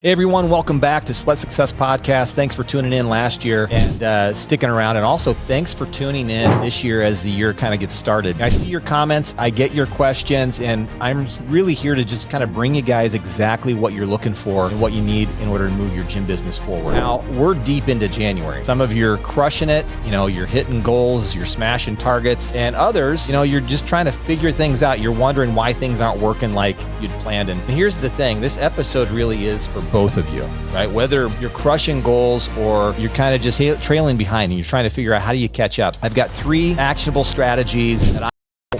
Hey everyone, welcome back to Sweat Success Podcast. Thanks for tuning in last year and sticking around. And also thanks for tuning in this year as the year kind of gets started. I see your comments, I get your questions, and I'm really here to just kind of bring you guys exactly what you're looking for and what you need in order to move your gym business forward. Now, we're deep into January. Some of you are crushing it, you're hitting goals, you're smashing targets, and others, you're just trying to figure things out. You're wondering why things aren't working like you'd planned. And here's the thing, this episode really is for both of you, right? Whether you're crushing goals or you're kind of just trailing behind and you're trying to figure out how do you catch up. I've got 3 actionable strategies that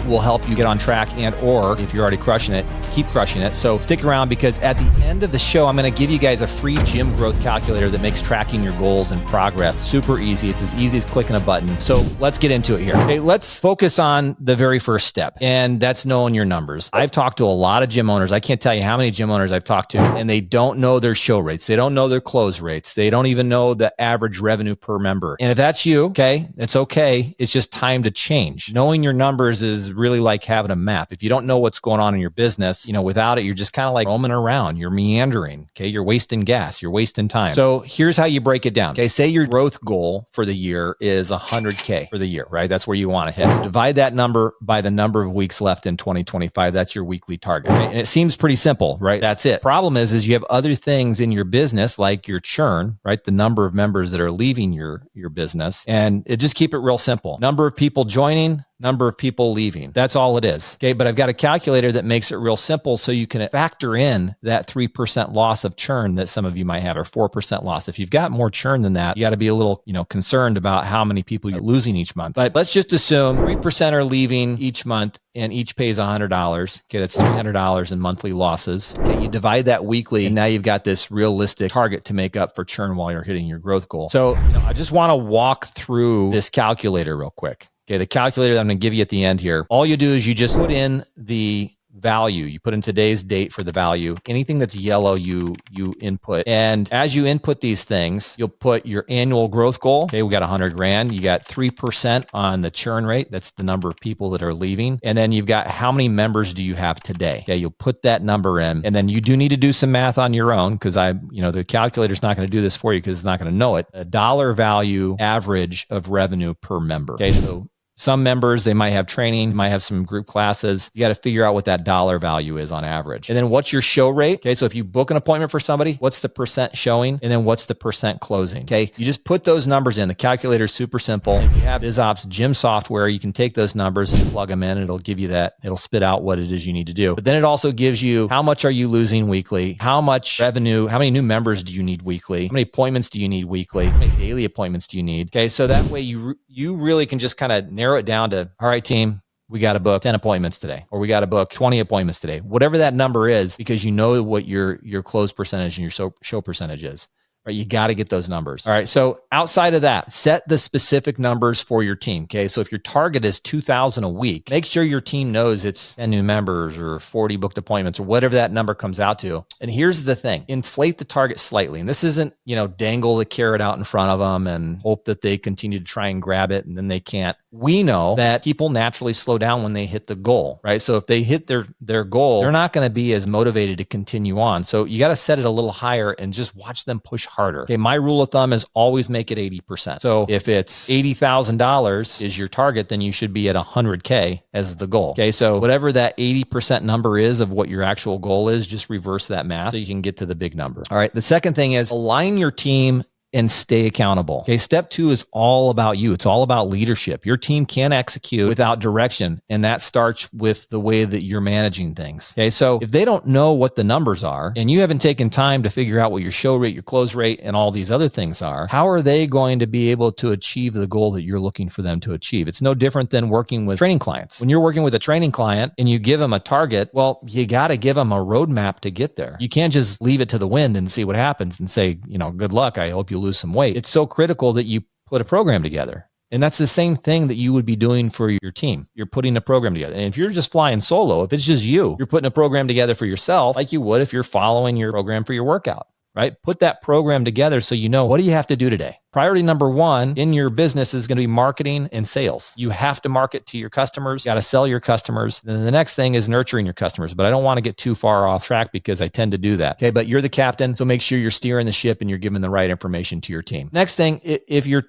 will help you get on track, and or if you're already crushing it, keep crushing it. So stick around, because at the end of the show, I'm going to give you guys a free gym growth calculator that makes tracking your goals and progress super easy. It's as easy as clicking a button. So let's get into it here. Okay, let's focus on the very first step, and that's knowing your numbers. I've talked to a lot of gym owners. I can't tell you how many gym owners I've talked to, and they don't know their show rates. They don't know their close rates. They don't even know the average revenue per member. And if that's you, okay, it's okay. It's just time to change. Knowing your numbers is really like having a map. If you don't know what's going on in your business, without it, you're just kind of like roaming around. You're meandering. Okay. You're wasting gas. You're wasting time. So here's how you break it down. Okay. Say your growth goal for the year is 100K for the year, right? That's where you want to hit. Divide that number by the number of weeks left in 2025. That's your weekly target. Right? And it seems pretty simple, right? That's it. Problem is you have other things in your business, like your churn, right? The number of members that are leaving your business. And just keep it real simple. Number of people joining, number of people leaving. That's all it is. Okay. But I've got a calculator that makes it real simple so you can factor in that 3% loss of churn that some of you might have, or 4% loss. If you've got more churn than that, you got to be a little, concerned about how many people you're losing each month. But let's just assume 3% are leaving each month and each pays $100. Okay. That's $300 in monthly losses. Okay. You divide that weekly, and now you've got this realistic target to make up for churn while you're hitting your growth goal. So I just want to walk through this calculator real quick. Okay, the calculator that I'm going to give you at the end here, all you do is you just put in the value. You put in today's date for the value. Anything that's yellow, you input. And as you input these things, you'll put your annual growth goal. Okay, we got 100 grand. You got 3% on the churn rate. That's the number of people that are leaving. And then you've got how many members do you have today? Okay, you'll put that number in. And then you do need to do some math on your own, because the calculator's not going to do this for you because it's not going to know it. A dollar value average of revenue per member. Okay, so some members, they might have training, might have some group classes. You got to figure out what that dollar value is on average. And then what's your show rate? Okay, so if you book an appointment for somebody, what's the percent showing? And then what's the percent closing? Okay, you just put those numbers in. The calculator is super simple. If you have BizOps gym software, you can take those numbers and plug them in. It'll give you that. It'll spit out what it is you need to do. But then it also gives you how much are you losing weekly? How much revenue? How many new members do you need weekly? How many appointments do you need weekly? How many daily appointments do you need? Okay, so that way you really can just kind of narrow it down to, all right, team, we got to book 10 appointments today, or we got to book 20 appointments today, whatever that number is, because you know what your close percentage and your show percentage is. Right, you got to get those numbers. All right. So outside of that, set the specific numbers for your team. Okay. So if your target is 2,000 a week, make sure your team knows it's 10 new members or 40 booked appointments or whatever that number comes out to. And here's the thing, inflate the target slightly. And this isn't, dangle the carrot out in front of them and hope that they continue to try and grab it and then they can't. We know that people naturally slow down when they hit the goal, right? So if they hit their goal, they're not going to be as motivated to continue on. So you got to set it a little higher and just watch them push harder. Okay, my rule of thumb is always make it 80%. So if it's $80,000 is your target, then you should be at 100K as the goal. Okay, so whatever that 80% number is of what your actual goal is, just reverse that math so you can get to the big number. All right, the second thing is align your team and stay accountable. Okay. Step 2 is all about you. It's all about leadership. Your team can't execute without direction. And that starts with the way that you're managing things. Okay. So if they don't know what the numbers are and you haven't taken time to figure out what your show rate, your close rate, and all these other things are, how are they going to be able to achieve the goal that you're looking for them to achieve? It's no different than working with training clients. When you're working with a training client and you give them a target, well, you got to give them a roadmap to get there. You can't just leave it to the wind and see what happens and say, good luck. I hope you lose some weight. It's so critical that you put a program together. And that's the same thing that you would be doing for your team. You're putting a program together. And if you're just flying solo, if it's just you're putting a program together for yourself, like you would if you're following your program for your workout. right? Put that program together so you know, what do you have to do today? Priority number one in your business is going to be marketing and sales. You have to market to your customers. You got to sell your customers. Then the next thing is nurturing your customers. But I don't want to get too far off track because I tend to do that. Okay, but you're the captain, so make sure you're steering the ship and you're giving the right information to your team. Next thing, if you're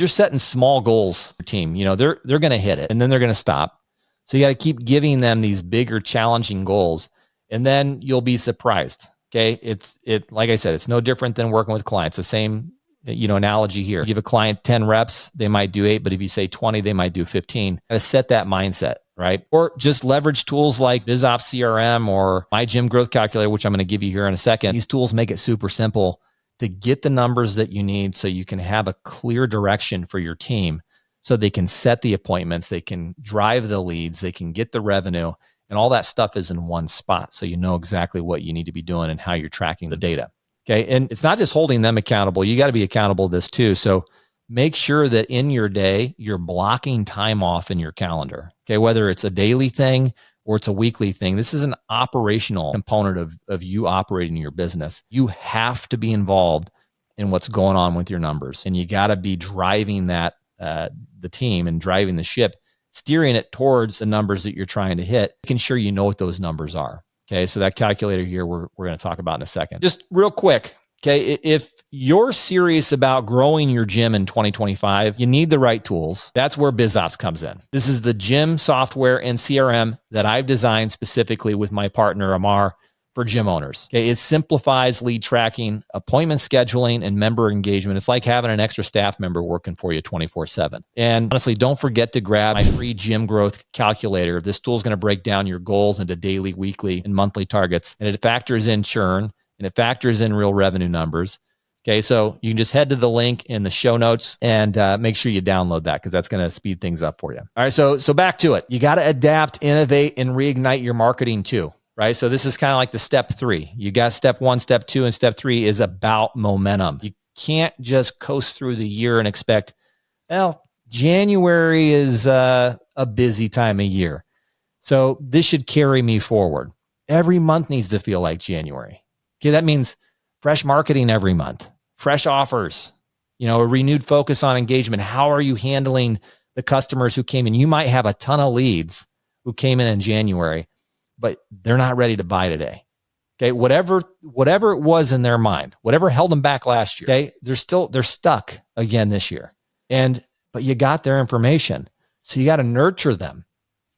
setting small goals for your team, they're going to hit it and then they're going to stop. So you got to keep giving them these bigger, challenging goals, and then you'll be surprised. Okay. Like I said, it's no different than working with clients. The same, analogy here. You give a client 10 reps, they might do 8, but if you say 20, they might do 15. Got to set that mindset, right? Or just leverage tools like BizOps CRM or My Gym Growth Calculator, which I'm going to give you here in a second. These tools make it super simple to get the numbers that you need so you can have a clear direction for your team so they can set the appointments, they can drive the leads, they can get the revenue. And all that stuff is in one spot. So you know exactly what you need to be doing and how you're tracking the data. Okay. And it's not just holding them accountable. You got to be accountable to this too. So make sure that in your day, you're blocking time off in your calendar. Okay. Whether it's a daily thing or it's a weekly thing, this is an operational component of you operating your business. You have to be involved in what's going on with your numbers. And you got to be driving that, the team and driving the ship, steering it towards the numbers that you're trying to hit, making sure you know what those numbers are. Okay. So that calculator here, we're going to talk about in a second. Just real quick. Okay. If you're serious about growing your gym in 2025, you need the right tools. That's where BizOps comes in. This is the gym software and CRM that I've designed specifically with my partner, Amar, for gym owners. Okay. It simplifies lead tracking, appointment scheduling, and member engagement. It's like having an extra staff member working for you 24/7. And honestly, don't forget to grab my free gym growth calculator. This tool is going to break down your goals into daily, weekly, and monthly targets. And it factors in churn and it factors in real revenue numbers. Okay. So you can just head to the link in the show notes and make sure you download that because that's going to speed things up for you. All right. So back to it. You got to adapt, innovate, and reignite your marketing too. Right. So this is kind of like the step 3. You got step 1, step 2, and step 3 is about momentum. You can't just coast through the year and expect, well, January is a busy time of year. So this should carry me forward. Every month needs to feel like January. Okay. That means fresh marketing every month, fresh offers, a renewed focus on engagement. How are you handling the customers who came in? You might have a ton of leads who came in January, but they're not ready to buy today. Okay. Whatever it was in their mind, whatever held them back last year. Okay. They're stuck again this year. But you got their information. So you got to nurture them.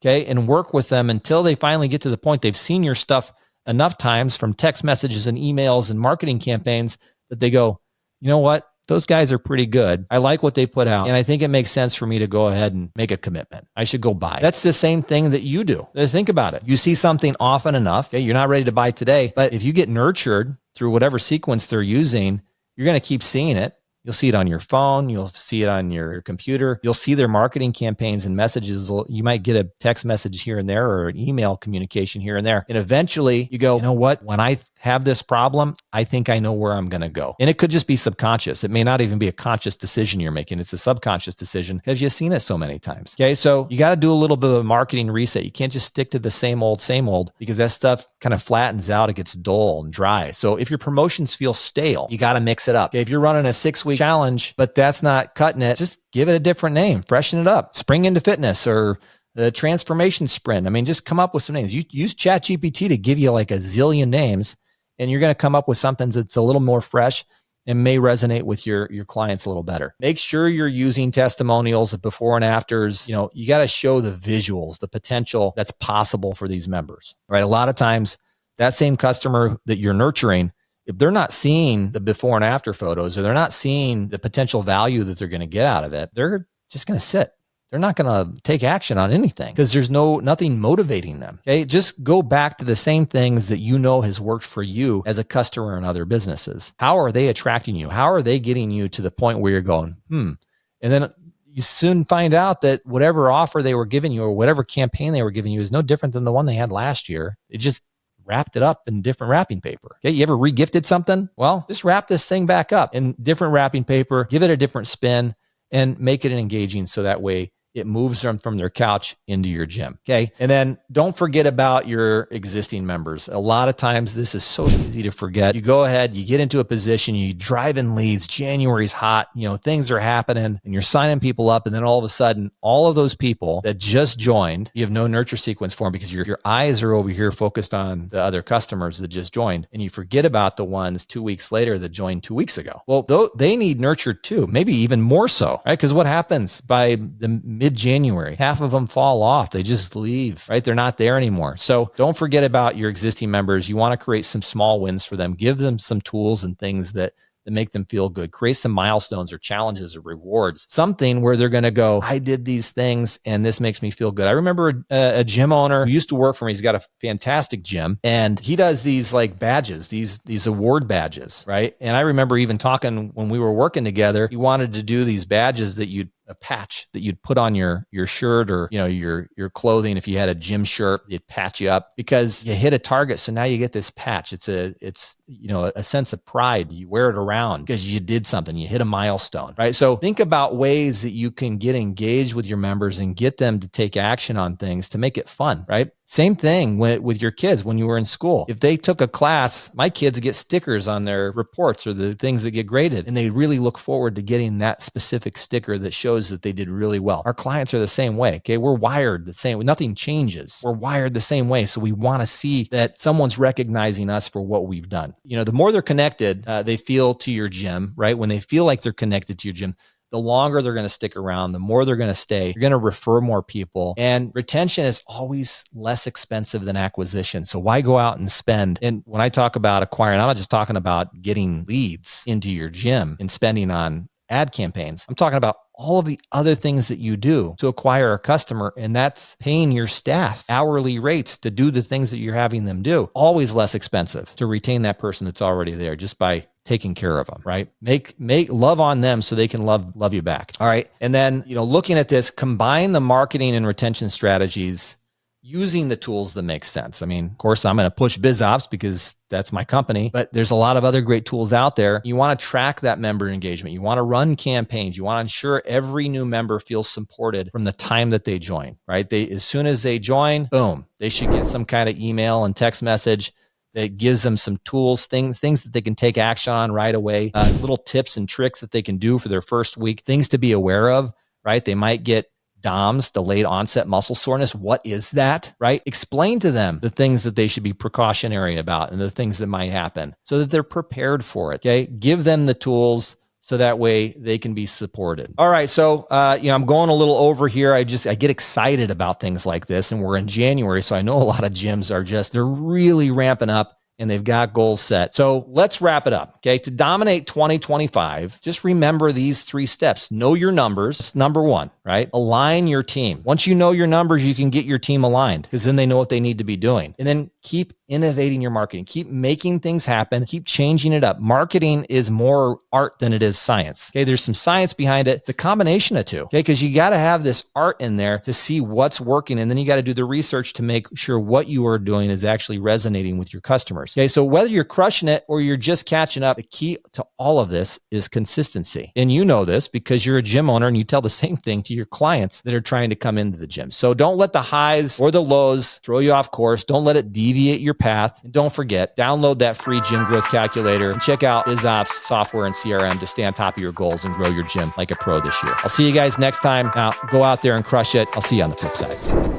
Okay. And work with them until they finally get to the point they've seen your stuff enough times from text messages and emails and marketing campaigns that they go, you know what? Those guys are pretty good. I like what they put out. And I think it makes sense for me to go ahead and make a commitment. I should go buy. That's the same thing that you do. Think about it. You see something often enough. Okay, you're not ready to buy today, but if you get nurtured through whatever sequence they're using, you're going to keep seeing it. You'll see it on your phone. You'll see it on your computer. You'll see their marketing campaigns and messages. You might get a text message here and there or an email communication here and there. And eventually you go, you know what? When I have this problem, I think I know where I'm going to go. And it could just be subconscious. It may not even be a conscious decision you're making. It's a subconscious decision because you've seen it so many times. Okay. So you got to do a little bit of a marketing reset. You can't just stick to the same old, because that stuff kind of flattens out. It gets dull and dry. So if your promotions feel stale, you got to mix it up. Okay, if you're running a 6-week challenge, but that's not cutting it, just give it a different name, freshen it up, spring into fitness or the transformation sprint. I mean, just come up with some names. You use ChatGPT to give you like a zillion names. And you're going to come up with something that's a little more fresh and may resonate with your clients a little better. Make sure you're using testimonials of before and afters. You got to show the visuals, the potential that's possible for these members, right? A lot of times that same customer that you're nurturing, if they're not seeing the before and after photos or they're not seeing the potential value that they're going to get out of it, they're just going to sit. They're not going to take action on anything because there's nothing motivating them. Okay. Just go back to the same things that has worked for you as a customer in other businesses. How are they attracting you? How are they getting you to the point where you're going, And then you soon find out that whatever offer they were giving you or whatever campaign they were giving you is no different than the one they had last year. It just wrapped it up in different wrapping paper. Okay. You ever regifted something? Well, just wrap this thing back up in different wrapping paper, give it a different spin and make it engaging. So that way it moves them from their couch into your gym. Okay. And then don't forget about your existing members. A lot of times this is so easy to forget. You go ahead, you get into a position, you drive in leads, January's hot, things are happening and you're signing people up. And then all of a sudden, all of those people that just joined, you have no nurture sequence for them because your eyes are over here focused on the other customers that just joined. And you forget about the ones 2 weeks later that joined 2 weeks ago. Well, they need nurture too, maybe even more so, right? Because what happens by the mid-January, half of them fall off. They just leave, right? They're not there anymore. So don't forget about your existing members. You want to create some small wins for them. Give them some tools and things that make them feel good. Create some milestones or challenges or rewards, something where they're going to go, I did these things and this makes me feel good. I remember a gym owner who used to work for me. He's got a fantastic gym and he does these like badges, these award badges, right? And I remember even talking when we were working together, he wanted to do these badges that a patch that you'd put on your shirt or, your clothing. If you had a gym shirt, it'd patch you up because you hit a target. So now you get this patch. It's a sense of pride. You wear it around because you did something, you hit a milestone, right? So think about ways that you can get engaged with your members and get them to take action on things to make it fun, right? Same thing with your kids when you were in school. If they took a class, my kids get stickers on their reports or the things that get graded, and they really look forward to getting that specific sticker that shows that they did really well. Our clients are the same way. Okay. We're wired the same way. Nothing changes. We're wired the same way. So we want to see that someone's recognizing us for what we've done. The more they're connected, they feel to your gym, right? When they feel like they're connected to your gym, the longer they're going to stick around, the more they're going to stay. You're going to refer more people. And retention is always less expensive than acquisition. So why go out and spend? And when I talk about acquiring, I'm not just talking about getting leads into your gym and spending on ad campaigns. I'm talking about all of the other things that you do to acquire a customer, and that's paying your staff hourly rates to do the things that you're having them do. Always less expensive to retain that person that's already there just by taking care of them, right? Make love on them so they can love you back. All right. And then, looking at this, combine the marketing and retention strategies using the tools that make sense. I mean, of course, I'm going to push BizOps because that's my company, but there's a lot of other great tools out there. You want to track that member engagement. You want to run campaigns. You want to ensure every new member feels supported from the time that they join, right? As soon as they join, boom, they should get some kind of email and text message that gives them some tools, things that they can take action on right away, little tips and tricks that they can do for their first week, things to be aware of, right? They might get DOMS, delayed onset muscle soreness. What is that, right? Explain to them the things that they should be precautionary about and the things that might happen so that they're prepared for it, okay? Give them the tools so that way they can be supported. All right. So, I'm going a little over here. I get excited about things like this, and we're in January. So I know a lot of gyms they're really ramping up and they've got goals set. So let's wrap it up. Okay. To dominate 2025, just remember these 3 steps. Know your numbers. It's number 1, right? Align your team. Once you know your numbers, you can get your team aligned because then they know what they need to be doing. And then keep innovating your marketing. Keep making things happen. Keep changing it up. Marketing is more art than it is science. Okay. There's some science behind it. It's a combination of 2. Okay. Because you got to have this art in there to see what's working. And then you got to do the research to make sure what you are doing is actually resonating with your customers. Okay. So whether you're crushing it or you're just catching up, the key to all of this is consistency. And you know this because you're a gym owner and you tell the same thing to your clients that are trying to come into the gym. So don't let the highs or the lows throw you off course. Don't let it deviate your path. And don't forget, download that free gym growth calculator and check out BizOps software and CRM to stay on top of your goals and grow your gym like a pro this year. I'll see you guys next time. Now go out there and crush it. I'll see you on the flip side.